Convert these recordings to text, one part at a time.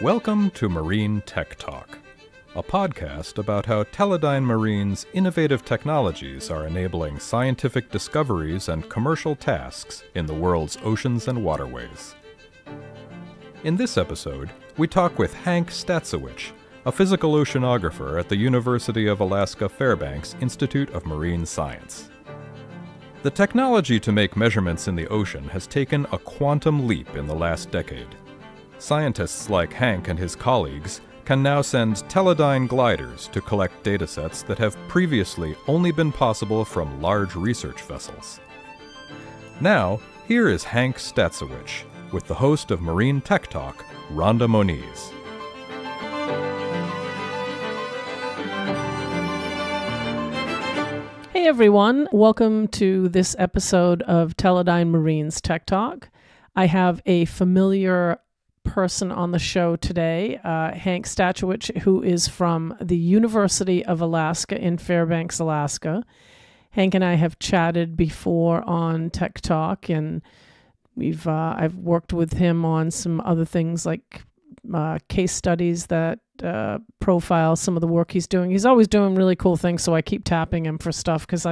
Welcome to Marine Tech Talk, a podcast about how Teledyne Marine's innovative technologies are enabling scientific discoveries and commercial tasks in the world's oceans and waterways. In this episode, we talk with Hank Statscewich, a physical oceanographer at the University of Alaska Fairbanks Institute of Marine Science. The technology to make measurements in the ocean has taken a quantum leap in the last decade. Scientists like Hank and his colleagues can now send Teledyne gliders to collect datasets that have previously only been possible from large research vessels. Now, here is Hank Statscewich with the host of Marine Tech Talk, Rhonda Moniz. Hey everyone, welcome to this episode of Teledyne Marine's Tech Talk. I have a familiar person on the show today, Hank Statscewich, who is from the University of Alaska in Fairbanks, Alaska. Hank and I have chatted before on Tech Talk, and I've worked with him on some other things like case studies that profile some of the work he's doing. He's always doing really cool things, so I keep tapping him for stuff because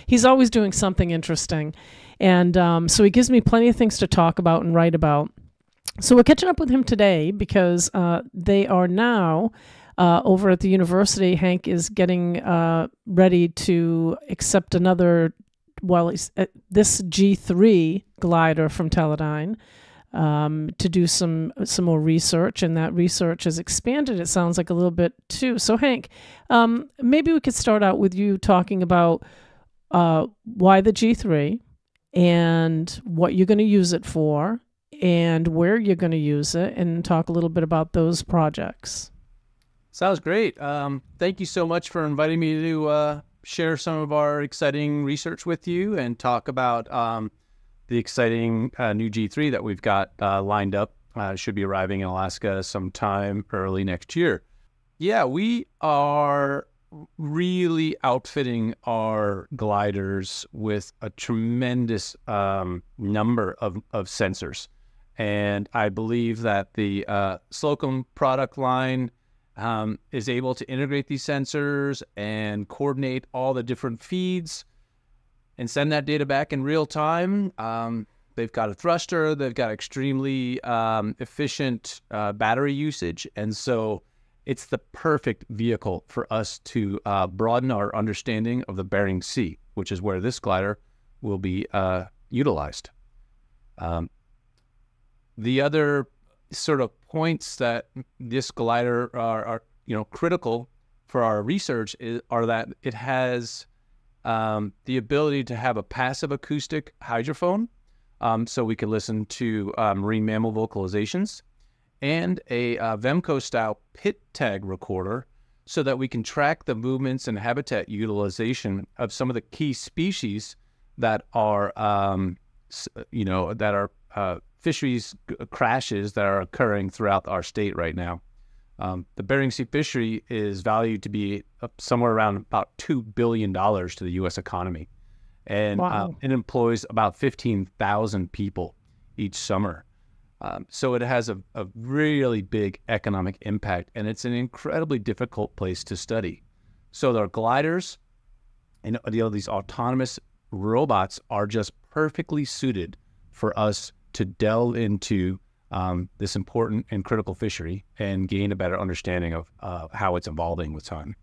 he's always doing something interesting. And so he gives me plenty of things to talk about and write about. So we're catching up with him today because they are now over at the university. Hank is getting ready to accept another, this G3 glider from Teledyne to do some more research, and that research has expanded, it sounds like, a little bit too. So Hank, maybe we could start out with you talking about why the G3 and what you're going to use it for, and where you're going to use it, and talk a little bit about those projects. Sounds great. Thank you so much for inviting me to share some of our exciting research with you and talk about the exciting new G3 that we've got lined up. Should be arriving in Alaska sometime early next year. Yeah, we are really outfitting our gliders with a tremendous number of sensors. And I believe that the Slocum product line is able to integrate these sensors and coordinate all the different feeds and send that data back in real time. They've got a thruster, they've got extremely efficient battery usage, and so it's the perfect vehicle for us to broaden our understanding of the Bering Sea, which is where this glider will be utilized. The other sort of points that this glider are critical for our research are that it has the ability to have a passive acoustic hydrophone, so we can listen to marine mammal vocalizations, and a Vemco-style pit tag recorder, so that we can track the movements and habitat utilization of some of the key species that are, fisheries crashes that are occurring throughout our state right now. The Bering Sea fishery is valued to be somewhere around about $2 billion to the U.S. economy. And wow. It employs about 15,000 people each summer. So it has a really big economic impact, and it's an incredibly difficult place to study. So our gliders and these autonomous robots are just perfectly suited for us to delve into this important and critical fishery and gain a better understanding of how it's evolving with time.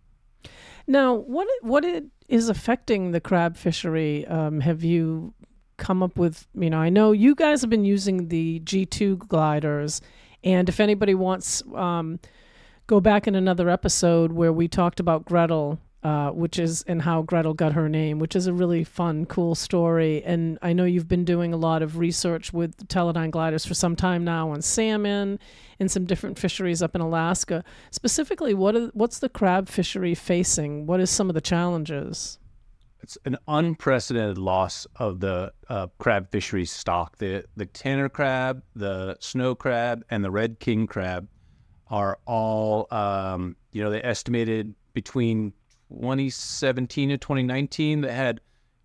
Now, what is affecting the crab fishery? Have you come up with, I know you guys have been using the G2 gliders, and if anybody wants, go back in another episode where we talked about Gretel, and how Gretel got her name, which is a really fun, cool story. And I know you've been doing a lot of research with Teledyne gliders for some time now on salmon and some different fisheries up in Alaska. Specifically, what's the crab fishery facing? What is some of the challenges? It's an unprecedented loss of the crab fishery stock. The tanner crab, the snow crab, and the red king crab are all, they estimated between 2017 and 2019 that had,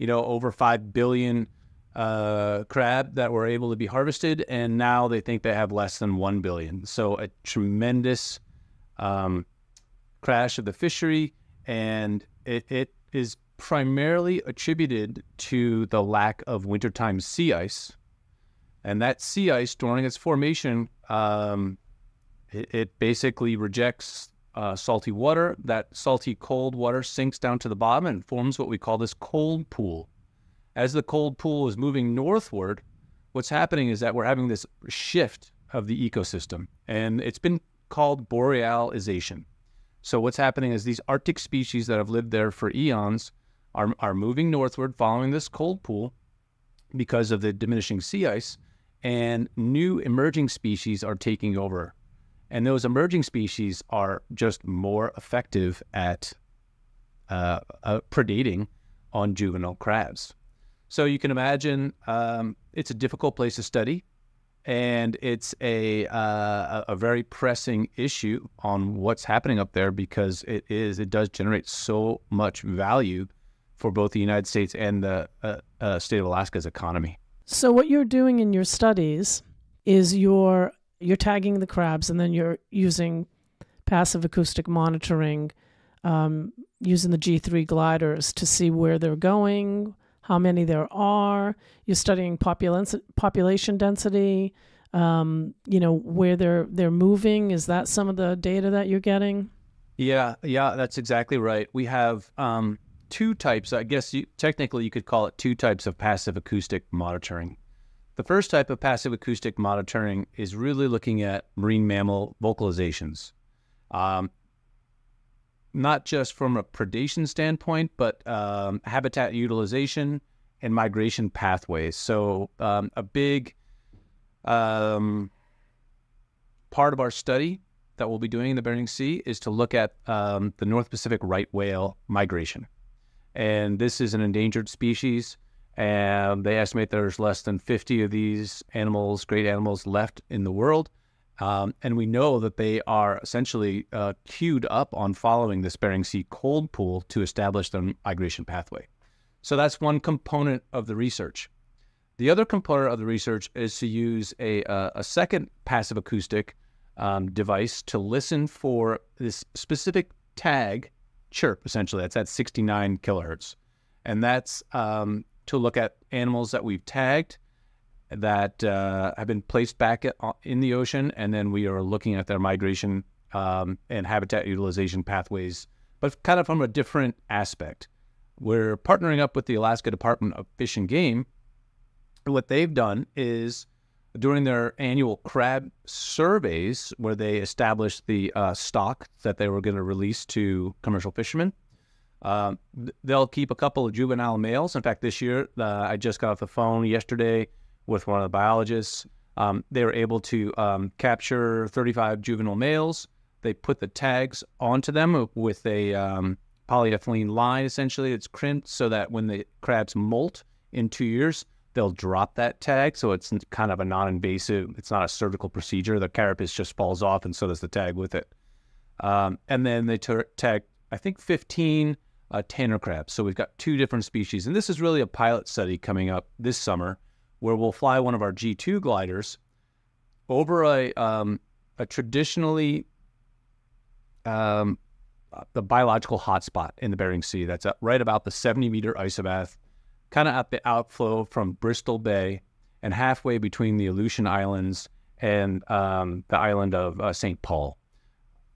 over 5 billion crab that were able to be harvested, and now they think they have less than 1 billion. So a tremendous crash of the fishery, and it is primarily attributed to the lack of wintertime sea ice. And that sea ice, during its formation, it basically rejects salty water. That salty cold water sinks down to the bottom and forms what we call this cold pool. As the cold pool is moving northward, what's happening is that we're having this shift of the ecosystem, and it's been called borealization. So what's happening is these Arctic species that have lived there for eons are moving northward following this cold pool because of the diminishing sea ice, and new emerging species are taking over. And those emerging species are just more effective at predating on juvenile crabs. So you can imagine it's a difficult place to study, and it's a very pressing issue on what's happening up there, because it does generate so much value for both the United States and the state of Alaska's economy. So what you're doing in your studies is you're tagging the crabs, and then you're using passive acoustic monitoring, using the G3 gliders to see where they're going, how many there are. You're studying population density, where they're moving. Is that some of the data that you're getting? Yeah, that's exactly right. We have two types. I guess technically you could call it two types of passive acoustic monitoring. The first type of passive acoustic monitoring is really looking at marine mammal vocalizations, not just from a predation standpoint, but habitat utilization and migration pathways. So a big part of our study that we'll be doing in the Bering Sea is to look at the North Pacific right whale migration. And this is an endangered species, and they estimate there's less than 50 of these animals, great animals, left in the world. And we know that they are essentially queued up on following this Bering Sea cold pool to establish their migration pathway. So that's one component of the research. The other component of the research is to use a second passive acoustic device to listen for this specific tag chirp, essentially. That's at 69 kilohertz. And that's to look at animals that we've tagged that have been placed back in the ocean, and then we are looking at their migration and habitat utilization pathways, but kind of from a different aspect. We're partnering up with the Alaska Department of Fish and Game. What they've done is, during their annual crab surveys, where they established the stock that they were going to release to commercial fishermen, they'll keep a couple of juvenile males. In fact, this year, I just got off the phone yesterday with one of the biologists. They were able to capture 35 juvenile males. They put the tags onto them with a polyethylene line, essentially. It's crimped so that when the crabs molt in 2 years, they'll drop that tag. So it's kind of a non-invasive, it's not a surgical procedure. The carapace just falls off, and so does the tag with it. And then they tag, I think, 15 tanner crabs. So we've got two different species. And this is really a pilot study coming up this summer, where we'll fly one of our G2 gliders over a traditionally the biological hotspot in the Bering Sea. That's right about the 70-meter isobath, kind of at the outflow from Bristol Bay and halfway between the Aleutian Islands and the island of St. Paul.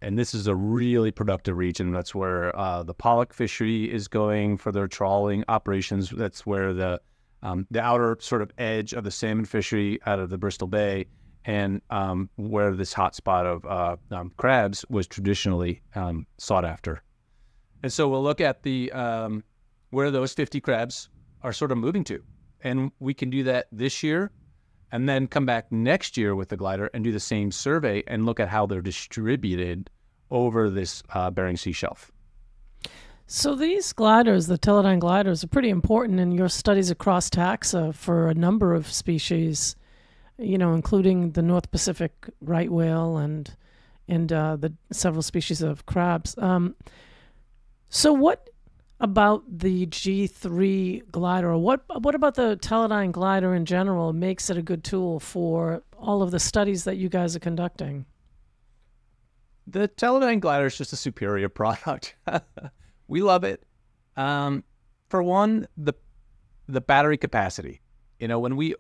And this is a really productive region. That's where the pollock fishery is going for their trawling operations. That's where the outer sort of edge of the salmon fishery out of the Bristol Bay, and where this hotspot of crabs was traditionally sought after. And so we'll look at the where those 50 crabs are sort of moving to. And we can do that this year, and then come back next year with the glider and do the same survey and look at how they're distributed over this Bering Sea shelf. So these gliders, the Teledyne gliders, are pretty important in your studies across taxa for a number of species, including the North Pacific right whale and the several species of crabs. So what about the G3 glider, or what about the Teledyne glider in general makes it a good tool for all of the studies that you guys are conducting? The Teledyne glider is just a superior product. We love it. For one, the battery capacity. When we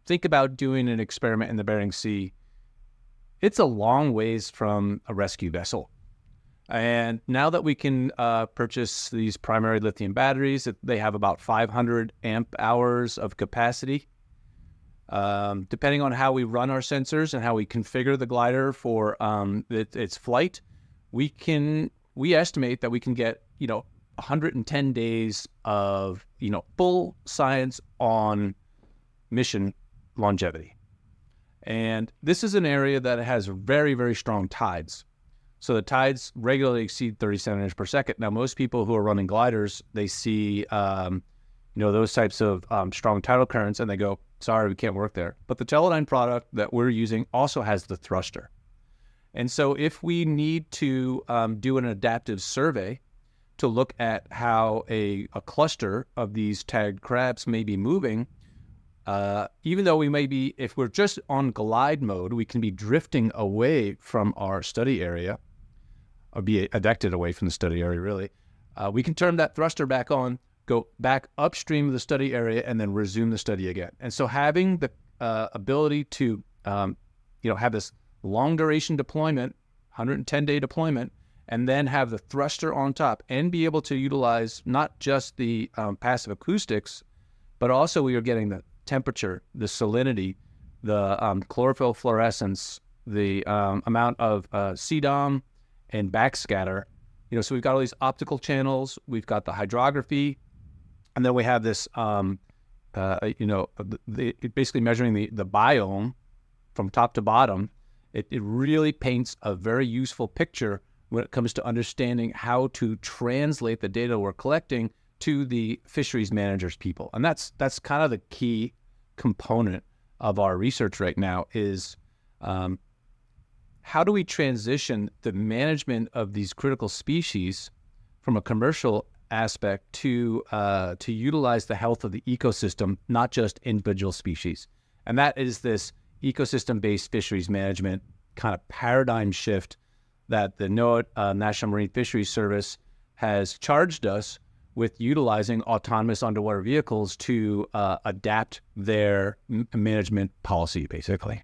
think about doing an experiment in the Bering Sea, it's a long ways from a rescue vessel. And now that we can purchase these primary lithium batteries, they have about 500 amp hours of capacity. Depending on how we run our sensors and how we configure the glider for its flight, we estimate that we can get 110 days of full science on mission longevity. And this is an area that has very, very strong tides. So the tides regularly exceed 30 centimeters per second. Now, most people who are running gliders, they see those types of strong tidal currents, and they go, sorry, we can't work there. But the Teledyne product that we're using also has the thruster. And so if we need to do an adaptive survey to look at how a cluster of these tagged crabs may be moving, even though we may be, if we're just on glide mode, we can be drifting away from our study area, or be ejected away from the study area, really. We can turn that thruster back on, go back upstream of the study area, and then resume the study again. And so having the ability to, have this long duration deployment, 110-day deployment, and then have the thruster on top and be able to utilize not just the passive acoustics, but also we are getting the temperature, the salinity, the chlorophyll fluorescence, the amount of CDOM and backscatter. So we've got all these optical channels, we've got the hydrography, and then we have this, basically measuring the biome from top to bottom. It really paints a very useful picture when it comes to understanding how to translate the data we're collecting to the fisheries managers people. And that's kind of the key component of our research right now is how do we transition the management of these critical species from a commercial aspect to utilize the health of the ecosystem, not just individual species. And that is this ecosystem-based fisheries management kind of paradigm shift that the NOAA National Marine Fisheries Service has charged us with utilizing autonomous underwater vehicles to adapt their management policy, basically.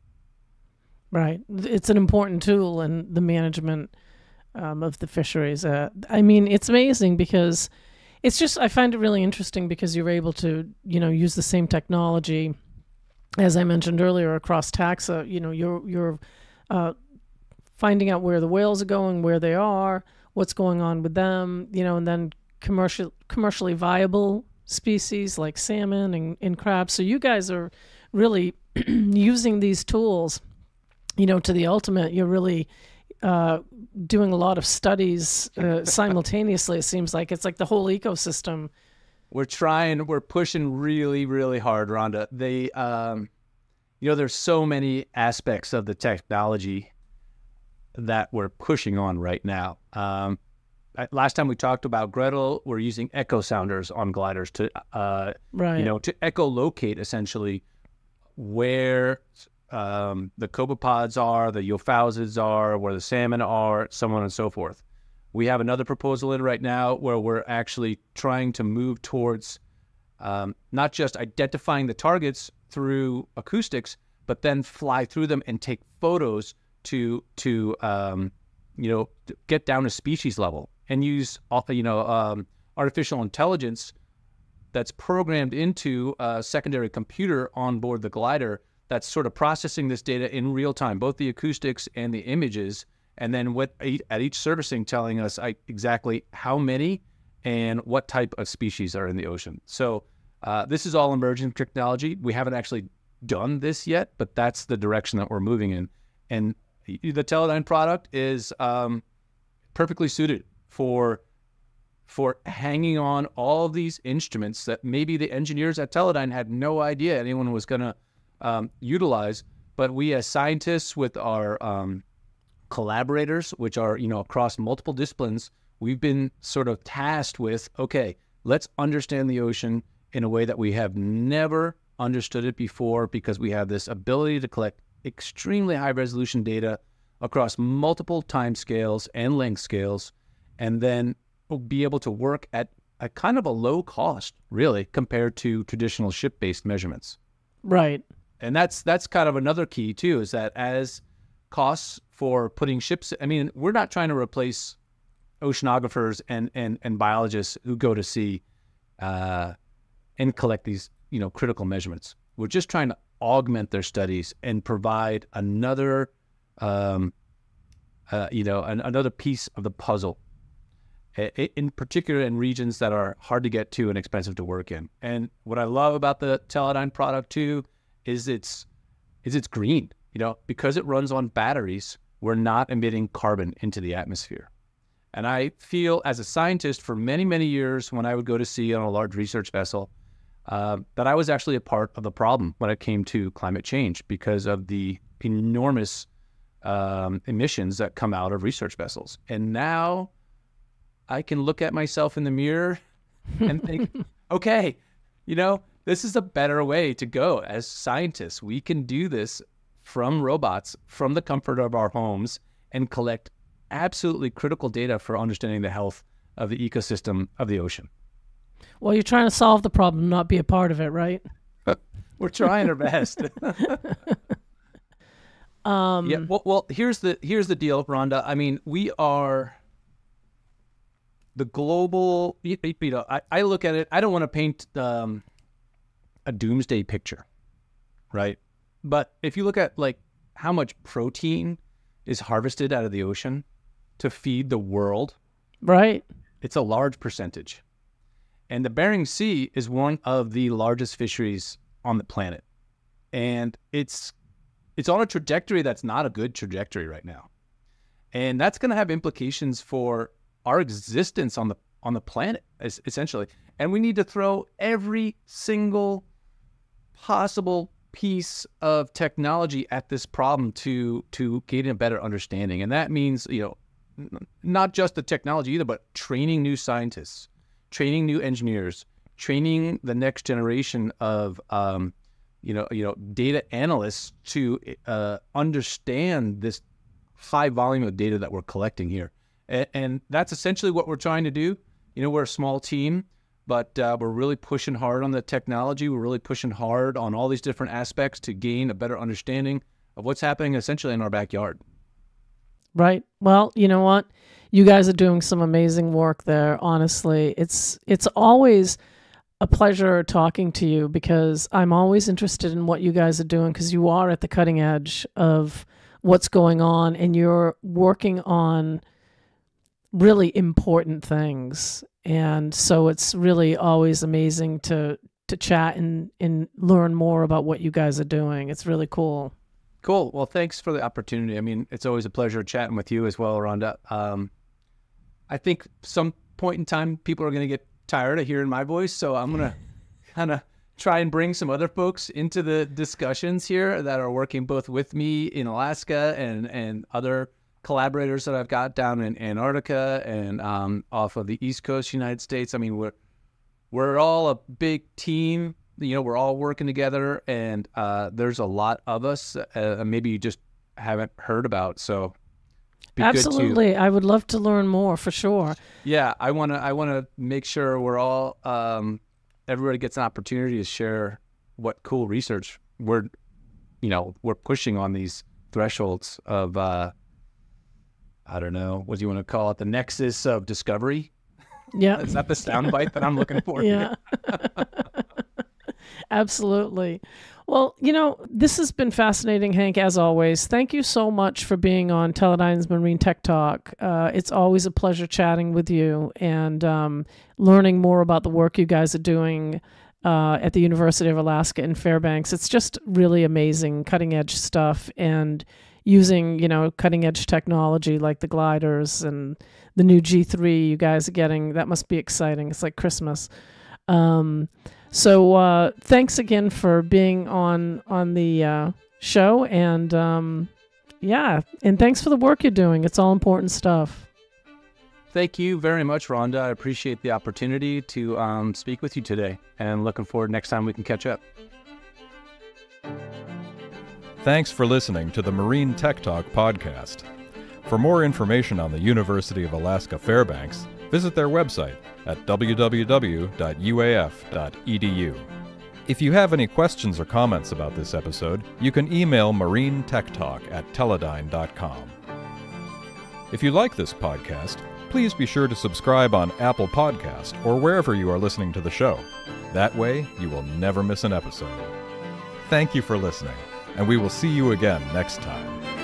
Right. It's an important tool in the management of the fisheries. It's amazing because I find it really interesting because you're able to, use the same technology, as I mentioned earlier, across taxa. You're finding out where the whales are going, where they are, what's going on with them, and then commercially viable species like salmon and crabs. So you guys are really using these tools, to the ultimate. You're really doing a lot of studies simultaneously. It seems like it's like the whole ecosystem. We're pushing really, really hard, Rhonda. There's so many aspects of the technology that we're pushing on right now. Last time we talked about Gretel, we're using echo sounders on gliders to, to echolocate essentially where the copepods are, the euphausids are, where the salmon are, so on and so forth. We have another proposal in right now where we're actually trying to move towards not just identifying the targets through acoustics, but then fly through them and take photos to get down to species level and use artificial intelligence that's programmed into a secondary computer on board the glider that's sort of processing this data in real time, both the acoustics and the images, and then at each servicing telling us exactly how many and what type of species are in the ocean. So this is all emerging technology. We haven't actually done this yet, but that's the direction that we're moving in. And the Teledyne product is perfectly suited for hanging on all these instruments that maybe the engineers at Teledyne had no idea anyone was going to utilize. But we as scientists with our collaborators, which are across multiple disciplines, we've been sort of tasked with, okay, let's understand the ocean in a way that we have never understood it before, because we have this ability to collect extremely high resolution data across multiple time scales and length scales, and then be able to work at a kind of a low cost, really, compared to traditional ship-based measurements. Right. And that's kind of another key too, is that as costs for putting ships, I mean, we're not trying to replace oceanographers and biologists who go to sea and collect these, critical measurements. We're just trying to augment their studies and provide another, another piece of the puzzle, in particular in regions that are hard to get to and expensive to work in. And what I love about the Teledyne product too is it's green. Because it runs on batteries, we're not emitting carbon into the atmosphere. And I feel, as a scientist, for many, many years, when I would go to sea on a large research vessel, that I was actually a part of the problem when it came to climate change, because of the enormous emissions that come out of research vessels. And now I can look at myself in the mirror and think, okay, this is a better way to go as scientists. We can do this from robots, from the comfort of our homes, and collect absolutely critical data for understanding the health of the ecosystem of the ocean. Well, you're trying to solve the problem, not be a part of it, right? We're trying our best. Yeah. Well, here's the deal, Rhonda. I mean, we are the global. I look at it. I don't want to paint a doomsday picture, right? But if you look at how much protein is harvested out of the ocean to feed the world, right? It's a large percentage. And the Bering Sea is one of the largest fisheries on the planet. And it's on a trajectory that's not a good trajectory right now. And that's going to have implications for our existence on the planet, essentially. And we need to throw every single possible piece of technology at this problem to gain a better understanding. And that means, not just the technology either, but training new scientists, training new engineers, training the next generation of data analysts to understand this high volume of data that we're collecting here. And that's essentially what we're trying to do. We're a small team, but we're really pushing hard on the technology. We're really pushing hard on all these different aspects to gain a better understanding of what's happening essentially in our backyard. Right. Well, you know what? You guys are doing some amazing work there, honestly. It's always a pleasure talking to you, because I'm always interested in what you guys are doing, because you are at the cutting edge of what's going on, and you're working on really important things. And so it's really always amazing to chat and learn more about what you guys are doing. It's really cool. Cool. Well, thanks for the opportunity. I mean, it's always a pleasure chatting with you as well, Rhonda. I think some point in time, people are going to get tired of hearing my voice. So I'm going to kind of try and bring some other folks into the discussions here that are working both with me in Alaska and other collaborators that I've got down in Antarctica and off of the East Coast United States. I mean, we're all a big team. We're all working together, and there's a lot of us. Maybe you just haven't heard about. So, absolutely, I would love to learn more for sure. Yeah, I wanna make sure we're all everybody gets an opportunity to share what cool research we're pushing on these thresholds of I don't know, what do you want to call it? The nexus of discovery. Yeah, is that the soundbite that I'm looking for? Yeah. Absolutely. Well, this has been fascinating, Hank, as always. Thank you so much for being on Teledyne's Marine Tech Talk. It's always a pleasure chatting with you and learning more about the work you guys are doing at the University of Alaska in Fairbanks. It's just really amazing, cutting-edge stuff, and using, cutting-edge technology like the gliders and the new G3 you guys are getting. That must be exciting. It's like Christmas. So thanks again for being on the show, and and thanks for the work you're doing. It's all important stuff. Thank you very much, Rhonda. I appreciate the opportunity to speak with you today, and looking forward next time we can catch up. Thanks for listening to the Marine Tech Talk podcast. For more information on the University of Alaska Fairbanks, visit their website at www.uaf.edu. If you have any questions or comments about this episode, you can email marinetechtalk@teledyne.com. If you like this podcast, please be sure to subscribe on Apple Podcast or wherever you are listening to the show. That way, you will never miss an episode. Thank you for listening, and we will see you again next time.